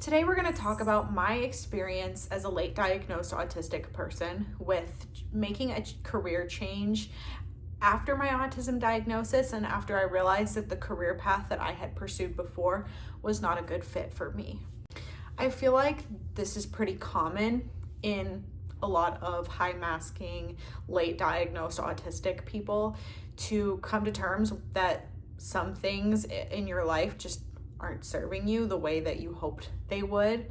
Today we're going to talk about my experience as a late diagnosed autistic person with making a career change after my autism diagnosis and after I realized that the career path that I had pursued before was not a good fit for me. I feel like this is pretty common in a lot of high masking, late diagnosed autistic people to come to terms that some things in your life just aren't serving you the way that you hoped they would.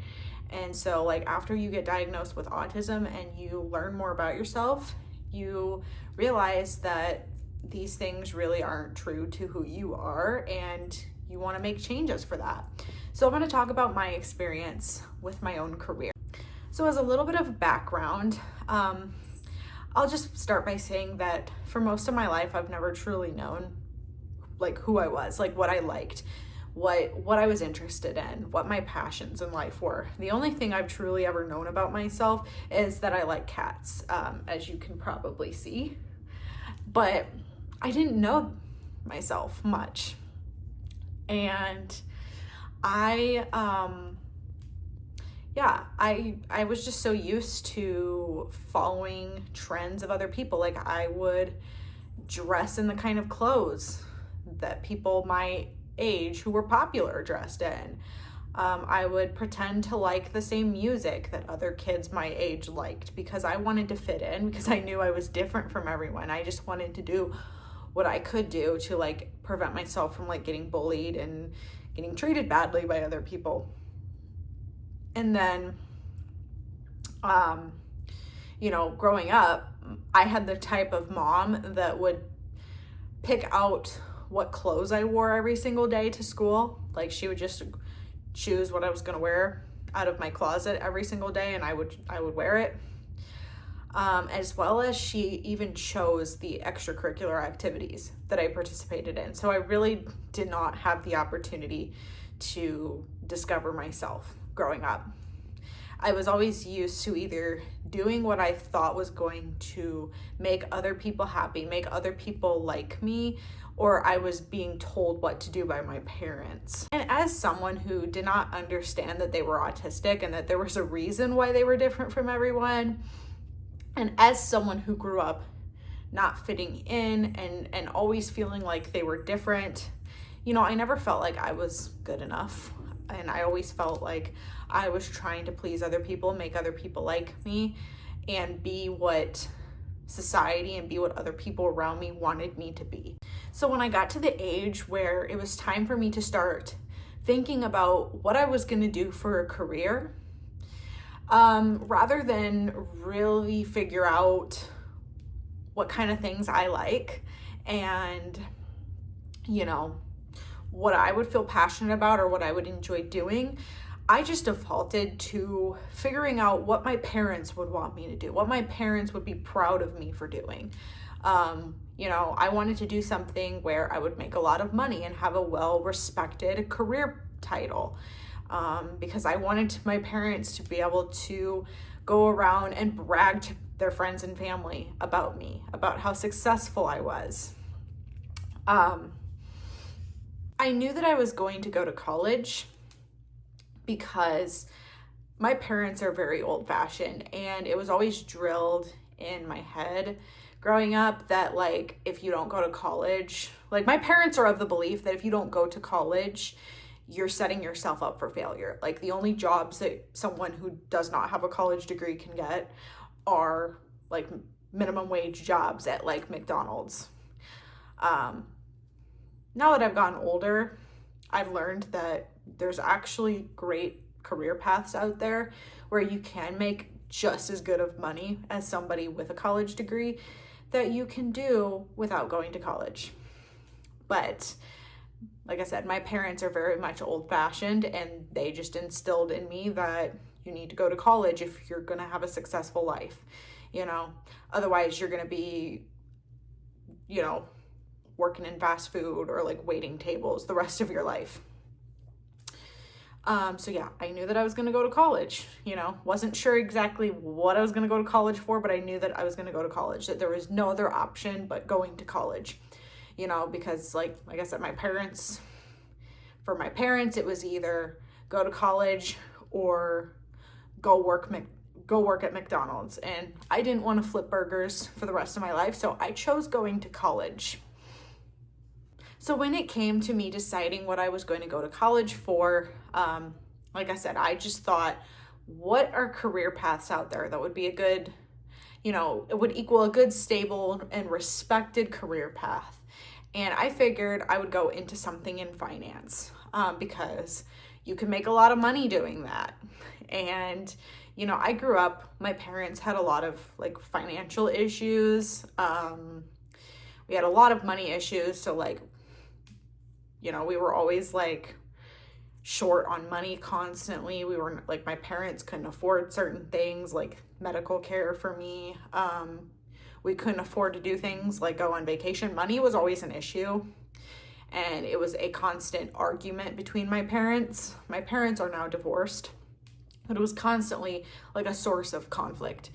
And so after you get diagnosed with autism and you learn more about yourself, you realize that these things really aren't true to who you are and you want to make changes for that. So I'm going to talk about my experience with my own career. So as a little bit of background, I'll just start by saying that for most of my life, I've never truly known who I was, what I liked, what I was interested in, what my passions in life were. The only thing I've truly ever known about myself is that I like cats, as you can probably see. But I didn't know myself much. And I was just so used to following trends of other people. I would dress in the kind of clothes that people my age who were popular dressed in. I would pretend to like the same music that other kids my age liked because I wanted to fit in, because I knew I was different from everyone. I just wanted to do what I could do to prevent myself from getting bullied and getting treated badly by other people. And then growing up, I had the type of mom that would pick out what clothes I wore every single day to school. She would just choose what I was going to wear out of my closet every single day, and I would wear it. As well as she even chose the extracurricular activities that I participated in. So I really did not have the opportunity to discover myself growing up. I was always used to either doing what I thought was going to make other people happy, make other people like me, or I was being told what to do by my parents. And as someone who did not understand that they were autistic and that there was a reason why they were different from everyone, and as someone who grew up not fitting in and always feeling like they were different, I never felt like I was good enough. And I always felt like I was trying to please other people, make other people like me, and be what society and be what other people around me wanted me to be. So when I got to the age where it was time for me to start thinking about what I was going to do for a career, rather than really figure out what kind of things I like and, what I would feel passionate about or what I would enjoy doing, I just defaulted to figuring out what my parents would want me to do, what my parents would be proud of me for doing. I wanted to do something where I would make a lot of money and have a well-respected career title, because I wanted my parents to be able to go around and brag to their friends and family about me, about how successful I was. I knew that I was going to go to college because my parents are very old-fashioned, and it was always drilled in my head growing up that if you don't go to college, my parents are of the belief that if you don't go to college, you're setting yourself up for failure. The only jobs that someone who does not have a college degree can get are minimum wage jobs at McDonald's. Now that I've gotten older, I've learned that there's actually great career paths out there where you can make just as good of money as somebody with a college degree that you can do without going to college. But like I said, my parents are very much old-fashioned, and they just instilled in me that you need to go to college if you're going to have a successful life. Otherwise you're going to be, working in fast food or waiting tables the rest of your life. So yeah, I knew that I was going to go to college, wasn't sure exactly what I was going to go to college for, but I knew that I was going to go to college, that there was no other option but going to college, because like I said, for my parents, it was either go to college or go work at McDonald's. And I didn't want to flip burgers for the rest of my life, so I chose going to college. So when it came to me deciding what I was going to go to college for, like I said, I just thought, what are career paths out there that would be a good, it would equal a good, stable, and respected career path. And I figured I would go into something in finance, because you can make a lot of money doing that. And, I grew up, my parents had a lot of like financial issues. We had a lot of money issues. So like, we were always like short on money constantly. We were like, my parents couldn't afford certain things like medical care for me. We couldn't afford to do things like go on vacation. Money was always an issue. And it was a constant argument between my parents. My parents are now divorced, but it was constantly like a source of conflict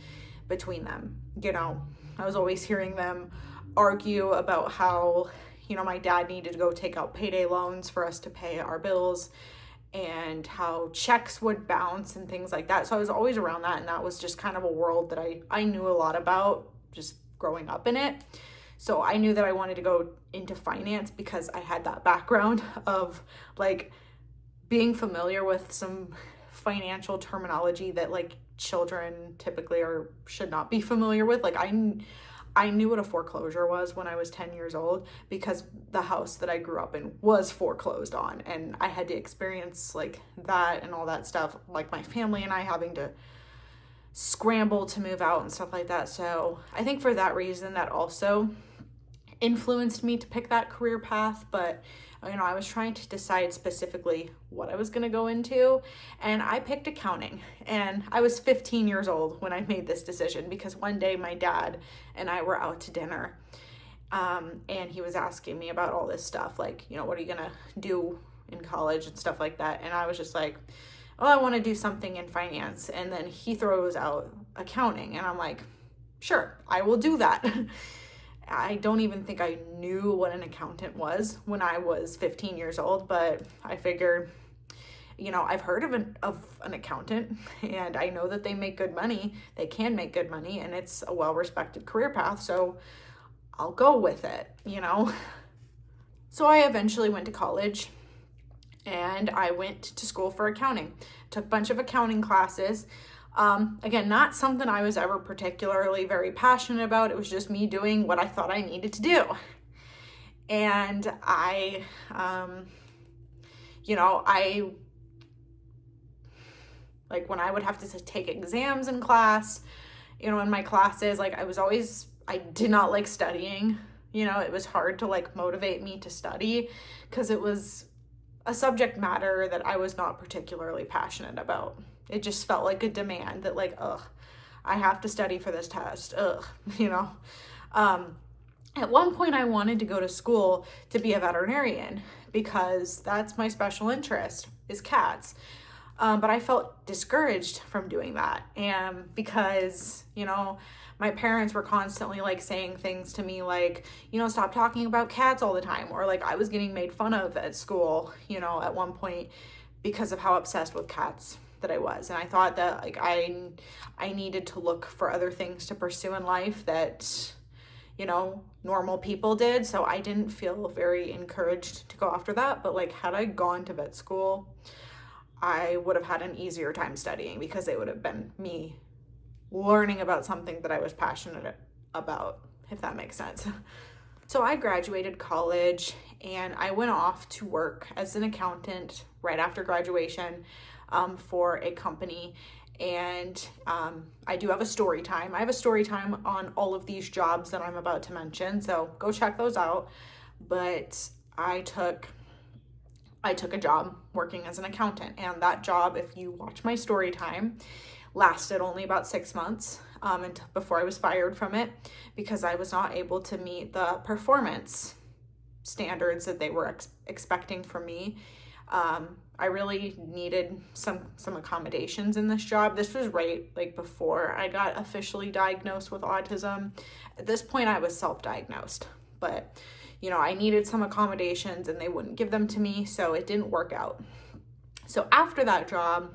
between them. I was always hearing them argue about how, my dad needed to go take out payday loans for us to pay our bills, and how checks would bounce and things like that. So I was always around that, and that was just kind of a world that I knew a lot about just growing up in it. So I knew that I wanted to go into finance because I had that background of like being familiar with some financial terminology that like children typically should not be familiar with. Like I knew what a foreclosure was when I was 10 years old because the house that I grew up in was foreclosed on, and I had to experience like that and all that stuff, like my family and I having to scramble to move out and stuff like that. So I think for that reason that also influenced me to pick that career path. But I was trying to decide specifically what I was going to go into, and I picked accounting. And I was 15 years old when I made this decision because one day my dad and I were out to dinner, and he was asking me about all this stuff, like, what are you going to do in college and stuff like that. And I was just like, oh, I want to do something in finance. And then he throws out accounting, and I'm like, sure, I will do that. I don't even think I knew what an accountant was when I was 15 years old, but I figured, I've heard of an accountant, and I know that they make good money. They can make good money, and it's a well-respected career path, so I'll go with it, So I eventually went to college, and I went to school for accounting. Took a bunch of accounting classes. Again, not something I was ever particularly very passionate about. It was just me doing what I thought I needed to do. And I like when I would have to take exams in class, in my classes, like I did not like studying. It was hard to like motivate me to study because it was a subject matter that I was not particularly passionate about. It just felt like a demand that like, I have to study for this test. At one point I wanted to go to school to be a veterinarian because that's my special interest is cats. But I felt discouraged from doing that. And because, my parents were constantly like saying things to me like, stop talking about cats all the time. Or like I was getting made fun of at school, at one point because of how obsessed with cats that I was. And I thought that like I needed to look for other things to pursue in life that, normal people did. So I didn't feel very encouraged to go after that. But like had I gone to vet school, I would have had an easier time studying because it would have been me learning about something that I was passionate about, if that makes sense. So I graduated college and I went off to work as an accountant right after graduation for a company. And I do have a story time. I have a story time on all of these jobs that I'm about to mention, so go check those out. But I took a job working as an accountant, and that job, if you watch my story time, lasted only about 6 months before I was fired from it because I was not able to meet the performance standards that they were expecting from me. I really needed some accommodations in this job. This was right like before I got officially diagnosed with autism. At this point I was self-diagnosed, but I needed some accommodations and they wouldn't give them to me, so it didn't work out. So after that job,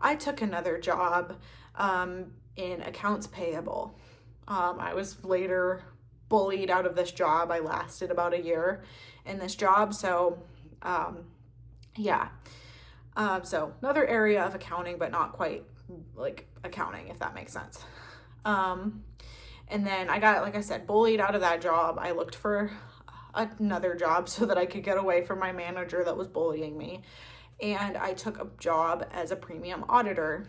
I took another job in accounts payable. I was later bullied out of this job. I lasted about a year in this job. So, yeah. So another area of accounting, but not quite like accounting, if that makes sense. And then I got, like I said, bullied out of that job. I looked for another job so that I could get away from my manager that was bullying me. And I took a job as a premium auditor.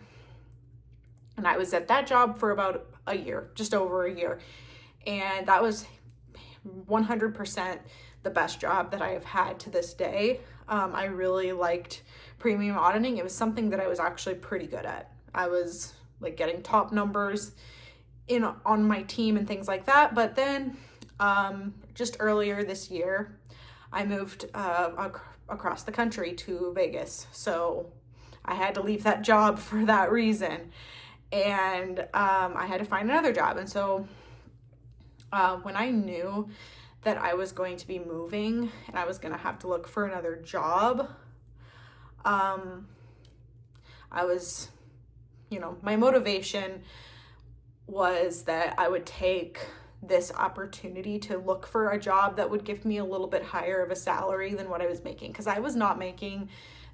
And I was at that job for about a year, just over a year. And that was 100% the best job that I have had to this day. I really liked premium auditing. It was something that I was actually pretty good at. I was like getting top numbers on my team and things like that. But then just earlier this year, I moved across the country to Vegas. So I had to leave that job for that reason. And I had to find another job. And so when I knew that I was going to be moving and I was going to have to look for another job, I was, my motivation was that I would take this opportunity to look for a job that would give me a little bit higher of a salary than what I was making, because I was not making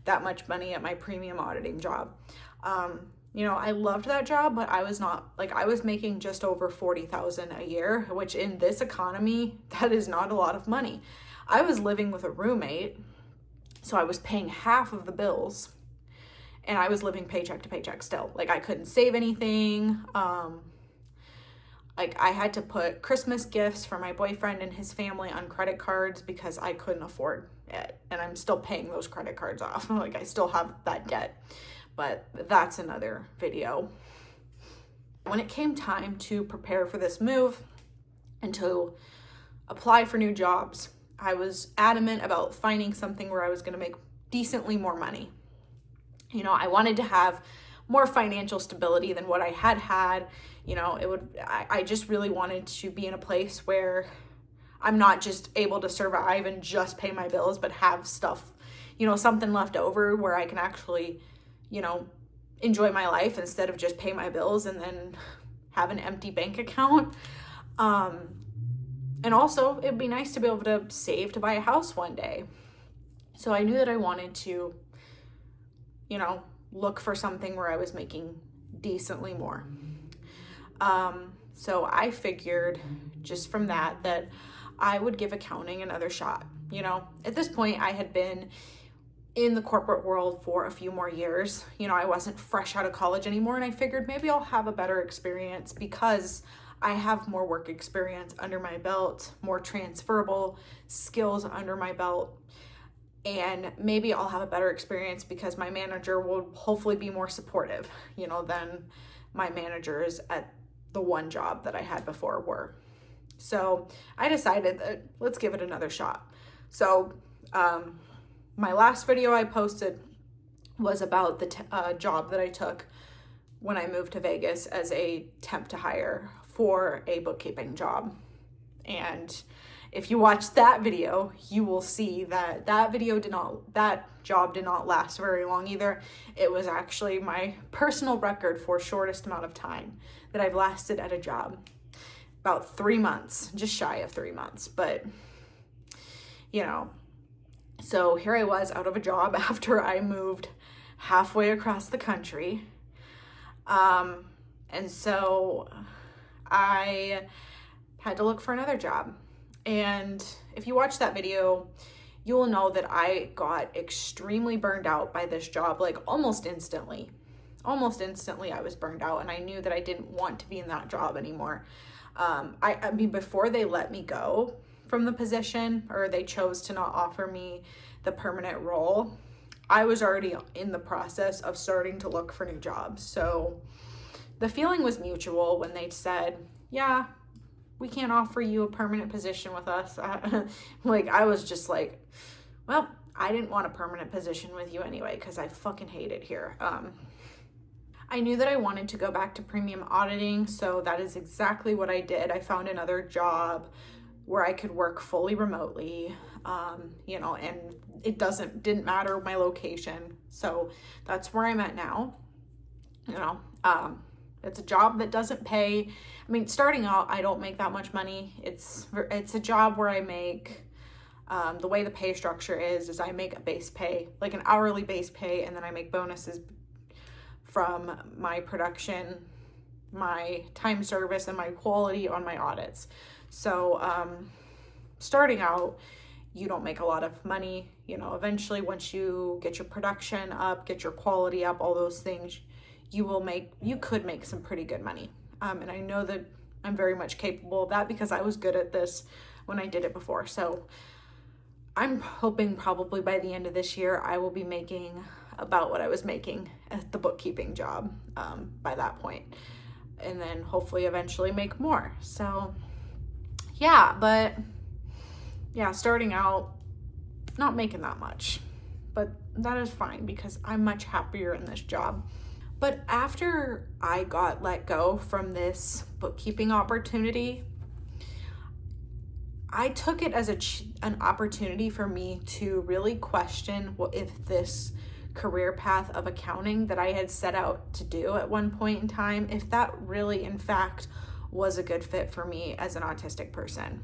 that much money at my premium auditing job. I loved that job, but I was making just over $40,000 a year, which in this economy, that is not a lot of money. I was living with a roommate, so I was paying half of the bills, and I was living paycheck to paycheck still. Like, I couldn't save anything. I had to put Christmas gifts for my boyfriend and his family on credit cards because I couldn't afford it, and I'm still paying those credit cards off. Like, I still have that debt. But that's another video. When it came time to prepare for this move and to apply for new jobs, I was adamant about finding something where I was going to make decently more money. I wanted to have more financial stability than what I had. I just really wanted to be in a place where I'm not just able to survive and just pay my bills, but have stuff, something left over where I can actually enjoy my life instead of just pay my bills and then have an empty bank account. And also it'd be nice to be able to save to buy a house one day. So I knew that I wanted to, look for something where I was making decently more. So I figured just from that I would give accounting another shot. At this point I had been in the corporate world for a few more years. I wasn't fresh out of college anymore, and I figured maybe I'll have a better experience because I have more work experience under my belt, more transferable skills under my belt, and maybe I'll have a better experience because my manager will hopefully be more supportive, than my managers at the one job that I had before were. So I decided that let's give it another shot. So, my last video I posted was about the job that I took when I moved to Vegas as a temp to hire for a bookkeeping job. And if you watch that video, you will see that that job did not last very long either. It was actually my personal record for shortest amount of time that I've lasted at a job. About 3 months, just shy of 3 months. But, so here I was out of a job after I moved halfway across the country. And so I had to look for another job. And if you watch that video, you will know that I got extremely burned out by this job, like almost instantly. Almost instantly I was burned out, and I knew that I didn't want to be in that job anymore. I mean, before they let me go from the position, or they chose to not offer me the permanent role, I was already in the process of starting to look for new jobs. So the feeling was mutual when they said, yeah, we can't offer you a permanent position with us. I was just like, well, I didn't want a permanent position with you anyway, because I fucking hate it here. I knew that I wanted to go back to premium auditing, so that is exactly what I did. I found another job where I could work fully remotely, and it didn't matter my location. So that's where I'm at now. You know, it's a job that doesn't pay. I mean, starting out, I don't make that much money. It's a job where I make, the way the pay structure is I make a base pay, like an hourly base pay, and then I make bonuses from my production, my time service, and my quality on my audits. So starting out, you don't make a lot of money. You know, eventually once you get your production up, get your quality up, all those things, you could make some pretty good money. And I know that I'm very much capable of that because I was good at this when I did it before. So I'm hoping probably by the end of this year, I will be making about what I was making at the bookkeeping job by that point. And then hopefully eventually make more. So yeah, but yeah, starting out, not making that much, but that is fine because I'm much happier in this job. But after I got let go from this bookkeeping opportunity, I took it as an opportunity for me to really question if this career path of accounting that I had set out to do at one point in time, if that really, in fact, was a good fit for me as an autistic person.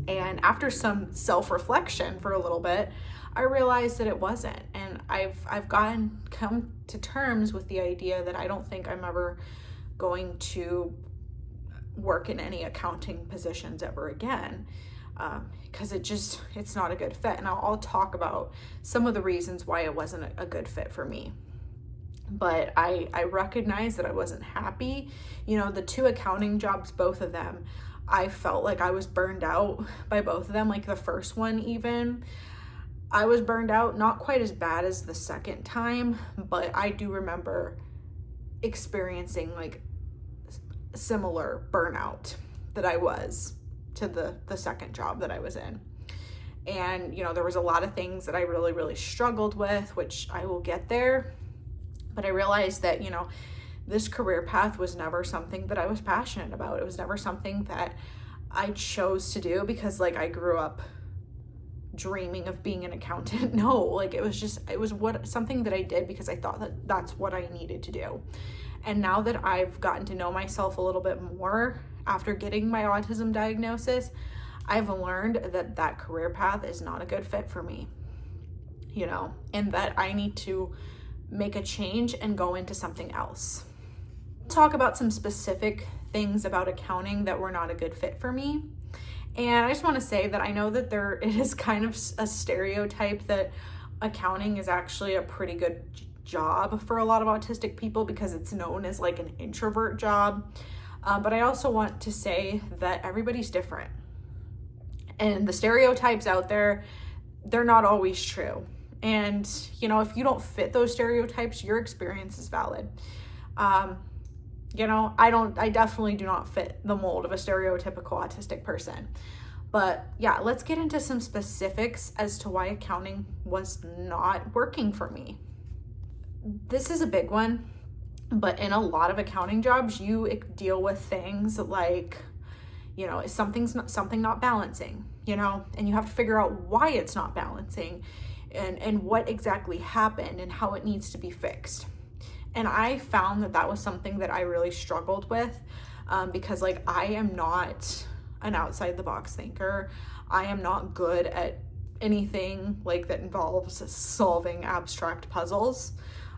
And after some self-reflection for a little bit, I realized that it wasn't. And I've come to terms with the idea that I don't think I'm ever going to work in any accounting positions ever again, because it's not a good fit. And I'll talk about some of the reasons why it wasn't a good fit for me. But I recognized that I wasn't happy. You know, the two accounting jobs, both of them, I felt like I was burned out by both of them. Like the first one, even, I was burned out, not quite as bad as the second time, but I do remember experiencing like similar burnout that I was to the second job that I was in. And, you know, there was a lot of things that I really, really struggled with, which I will get there. But I realized that, you know, this career path was never something that I was passionate about. It was never something that I chose to do because, like, I grew up dreaming of being an accountant. No, like, it was something that I did because I thought that that's what I needed to do. And now that I've gotten to know myself a little bit more after getting my autism diagnosis, I've learned that that career path is not a good fit for me, you know, and that I need to make a change and go into something else. Talk about some specific things about accounting that were not a good fit for me. And I just want to say that I know that it is kind of a stereotype that accounting is actually a pretty good job for a lot of autistic people because it's known as like an introvert job. But I also want to say that everybody's different. And the stereotypes out there, they're not always true. And, you know, if you don't fit those stereotypes, your experience is valid. You know, I definitely do not fit the mold of a stereotypical autistic person. But yeah, let's get into some specifics as to why accounting was not working for me. This is a big one, but in a lot of accounting jobs, you deal with things like, you know, something not balancing, you know, and you have to figure out why it's not balancing and what exactly happened and how it needs to be fixed. And I found that was something that I really struggled with because, like, I am not an outside the box thinker. I am not good at anything like that involves solving abstract puzzles.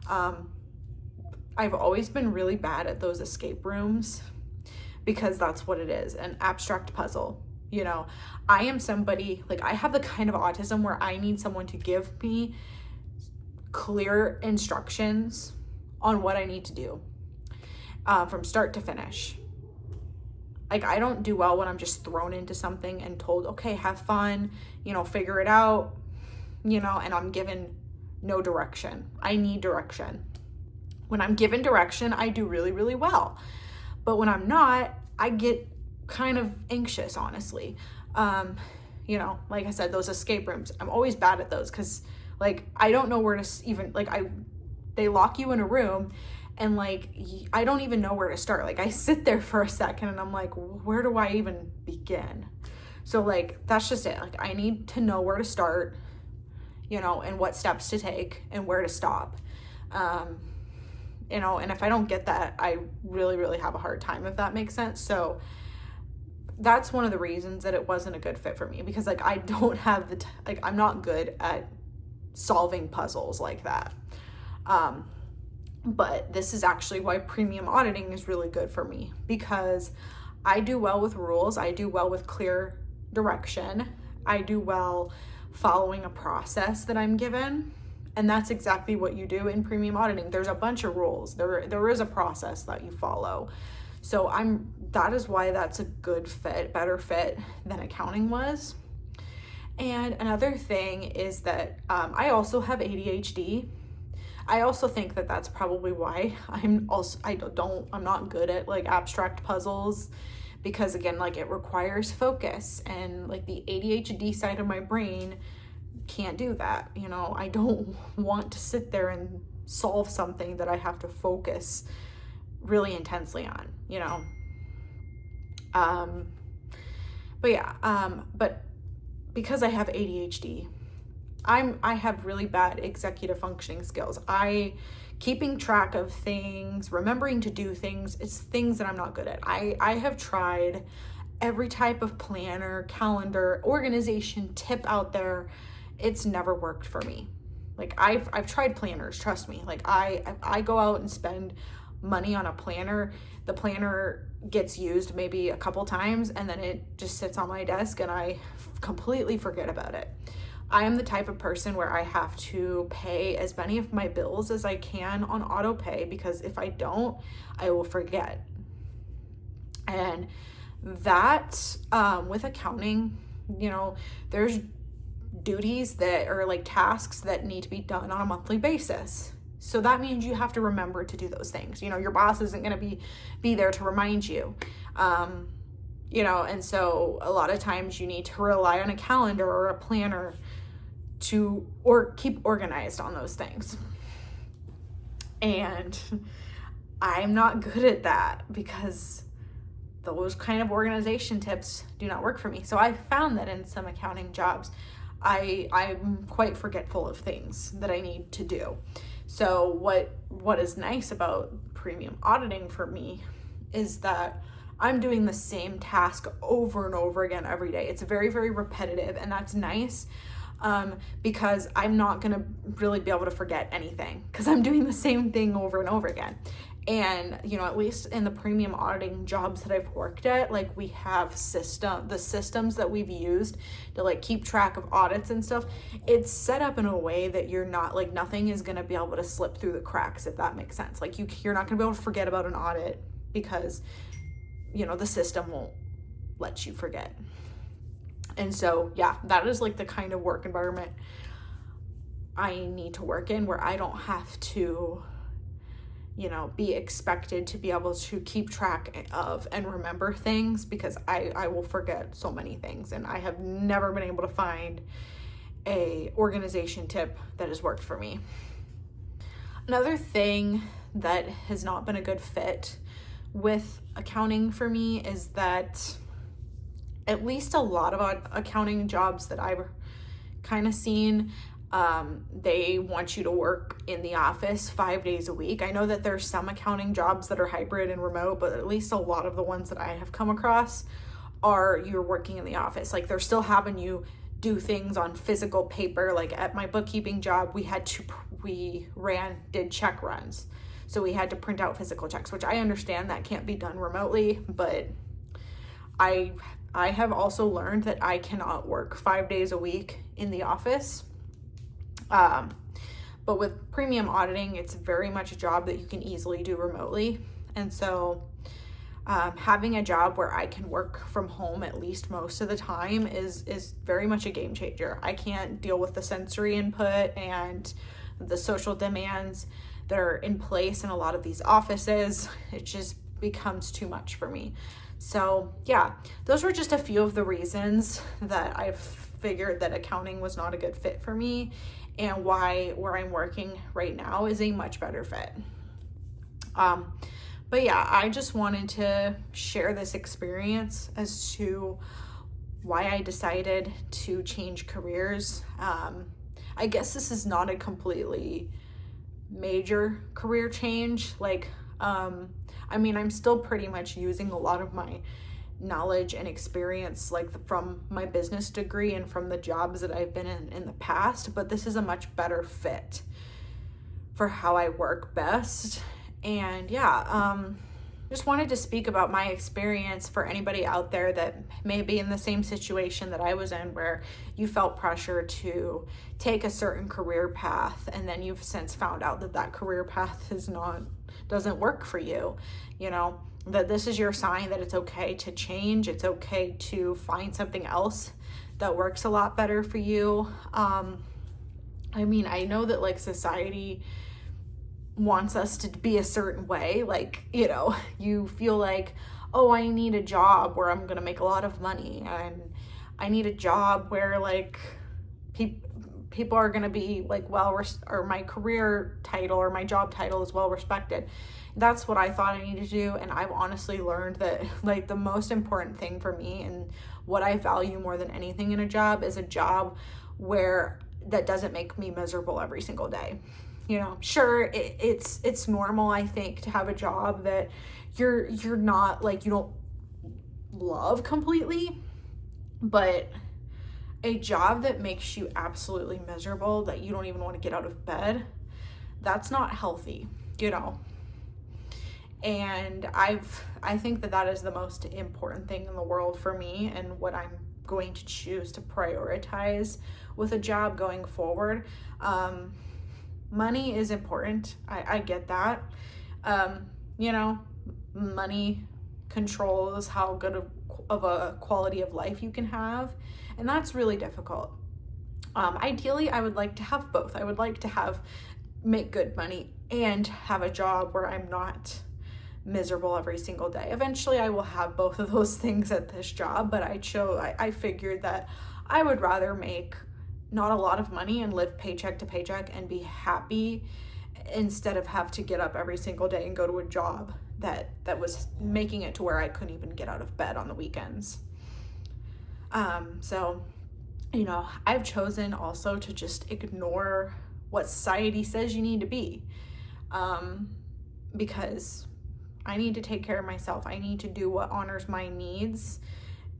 I've always been really bad at those escape rooms because that's what it is, an abstract puzzle. You know, I am somebody, like, I have the kind of autism where I need someone to give me clear instructions on what I need to do from start to finish. Like, I don't do well when I'm just thrown into something and told, okay, have fun, you know, figure it out, you know, and I'm given no direction. I need direction. When I'm given direction, I do really, really well. But when I'm not, I get kind of anxious, honestly. You know, like I said, those escape rooms, I'm always bad at those because, like, I don't know where to even, like, they lock you in a room and, like, I don't even know where to start. Like, I sit there for a second and I'm like, where do I even begin? So, like, that's just it. Like, I need to know where to start, you know, and what steps to take and where to stop. and if I don't get that, I really, really have a hard time, if that makes sense. So that's one of the reasons that it wasn't a good fit for me, because like I don't have like I'm not good at solving puzzles like that. But this is actually why premium auditing is really good for me, because I do well with rules. I do well with clear direction. I do well following a process that I'm given. And that's exactly what you do in premium auditing. There's a bunch of rules. There is a process that you follow. So that is why that's a good fit, better fit than accounting was. And another thing is that I also have ADHD. I also think that that's probably why I'm not good at like abstract puzzles, because again, like it requires focus, and like the ADHD side of my brain can't do that. I don't want to sit there and solve something that I have to focus really intensely on, but because I have ADHD, I have really bad executive functioning skills. Keeping track of things, remembering to do things, it's things that I'm not good at. I have tried every type of planner, calendar, organization tip out there. It's never worked for me. Like I've tried planners, trust me. Like I go out and spend money on a planner. The planner gets used maybe a couple times, and then it just sits on my desk and I completely forget about it. I am the type of person where I have to pay as many of my bills as I can on auto pay, because if I don't, I will forget. And that, with accounting, there's duties that are like tasks that need to be done on a monthly basis. So that means you have to remember to do those things. Your boss isn't going to be there to remind you. And so a lot of times you need to rely on a calendar or a planner or keep organized on those things. And I'm not good at that, because those kind of organization tips do not work for me. So I found that in some accounting jobs, I'm quite forgetful of things that I need to do. So what is nice about premium auditing for me is that I'm doing the same task over and over again every day. It's very, very repetitive, and that's nice, because I'm not going to really be able to forget anything, because I'm doing the same thing over and over again. And, at least in the premium auditing jobs that I've worked at, like we have the systems that we've used to like keep track of audits and stuff. It's set up in a way that you're not like, nothing is going to be able to slip through the cracks, if that makes sense. Like you're not going to be able to forget about an audit, because, the system won't let you forget. And so, yeah, that is like the kind of work environment I need to work in, where I don't have to, be expected to be able to keep track of and remember things, because I will forget so many things, and I have never been able to find a organization tip that has worked for me. Another thing that has not been a good fit with accounting for me is that at least a lot of accounting jobs that I've kind of seen, they want you to work in the office 5 days a week. I know that there's some accounting jobs that are hybrid and remote, but at least a lot of the ones that I have come across are you're working in the office. Like they're still having you do things on physical paper. Like at my bookkeeping job, we did check runs. So we had to print out physical checks, which I understand that can't be done remotely, but I have also learned that I cannot work 5 days a week in the office. But with premium auditing, it's very much a job that you can easily do remotely. And so having a job where I can work from home at least most of the time is very much a game changer. I can't deal with the sensory input and the social demands that are in place in a lot of these offices. It just becomes too much for me. So yeah, those were just a few of the reasons that I've figured that accounting was not a good fit for me, and why where I'm working right now is a much better fit. But yeah, I just wanted to share this experience as to why I decided to change careers. I guess this is not a completely major career change. Like, I mean, I'm still pretty much using a lot of my knowledge and experience, like from my business degree and from the jobs that I've been in the past, but this is a much better fit for how I work best. And yeah, just wanted to speak about my experience for anybody out there that may be in the same situation that I was in, where you felt pressure to take a certain career path and then you've since found out that that career path doesn't work for you. You know, that this is your sign that it's okay to change. It's okay to find something else that works a lot better for you. I mean, I know that like society wants us to be a certain way. Like, you know, you feel like, oh, I need a job where I'm going to make a lot of money, and I need a job where like people are going to be like or my career title or my job title is well respected. That's what I thought I needed to do. And I've honestly learned that like the most important thing for me and what I value more than anything in a job is a job that doesn't make me miserable every single day. You know, sure, it's normal, I think, to have a job that you're not like, you don't love completely, but a job that makes you absolutely miserable, that you don't even want to get out of bed, that's not healthy, you know. And I think that is the most important thing in the world for me, and what I'm going to choose to prioritize with a job going forward. Money is important. I get that. You know, money controls how good of a quality of life you can have, and that's really difficult. Ideally, I would like to have both. I would like to make good money and have a job where I'm not miserable every single day. Eventually, I will have both of those things at this job, but I figured that I would rather make not a lot of money and live paycheck to paycheck and be happy, instead of have to get up every single day and go to a job that was making it to where I couldn't even get out of bed on the weekends. So, you know, I've chosen also to just ignore what society says you need to be, because I need to take care of myself. I need to do what honors my needs.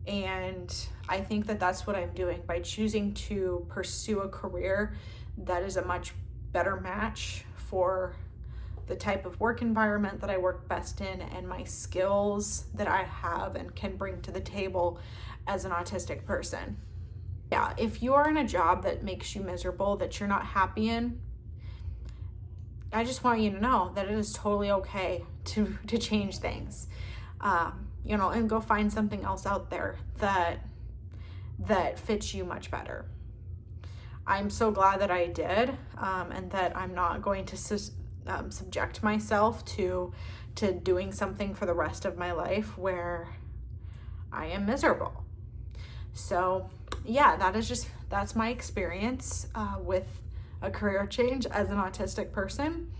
And I think that that's what I'm doing by choosing to pursue a career that is a much better match for the type of work environment that I work best in and my skills that I have and can bring to the table as an autistic person. Yeah, if you are in a job that makes you miserable, that you're not happy in, I just want you to know that it is totally okay to change things. You know, and go find something else out there that fits you much better. I'm so glad that I did, and that I'm not going to subject myself to doing something for the rest of my life where I am miserable. So yeah, that's my experience with a career change as an autistic person.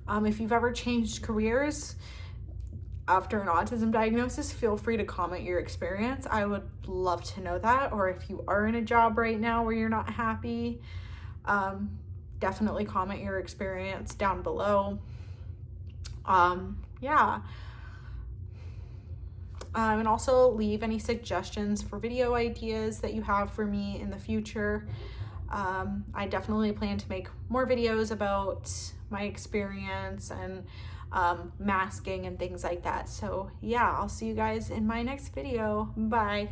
If you've ever changed careers after an autism diagnosis, feel free to comment your experience. I would love to know that. Or if you are in a job right now where you're not happy, definitely comment your experience down below. Yeah. And also leave any suggestions for video ideas that you have for me in the future. I definitely plan to make more videos about my experience and masking and things like that. So yeah, I'll see you guys in my next video. Bye.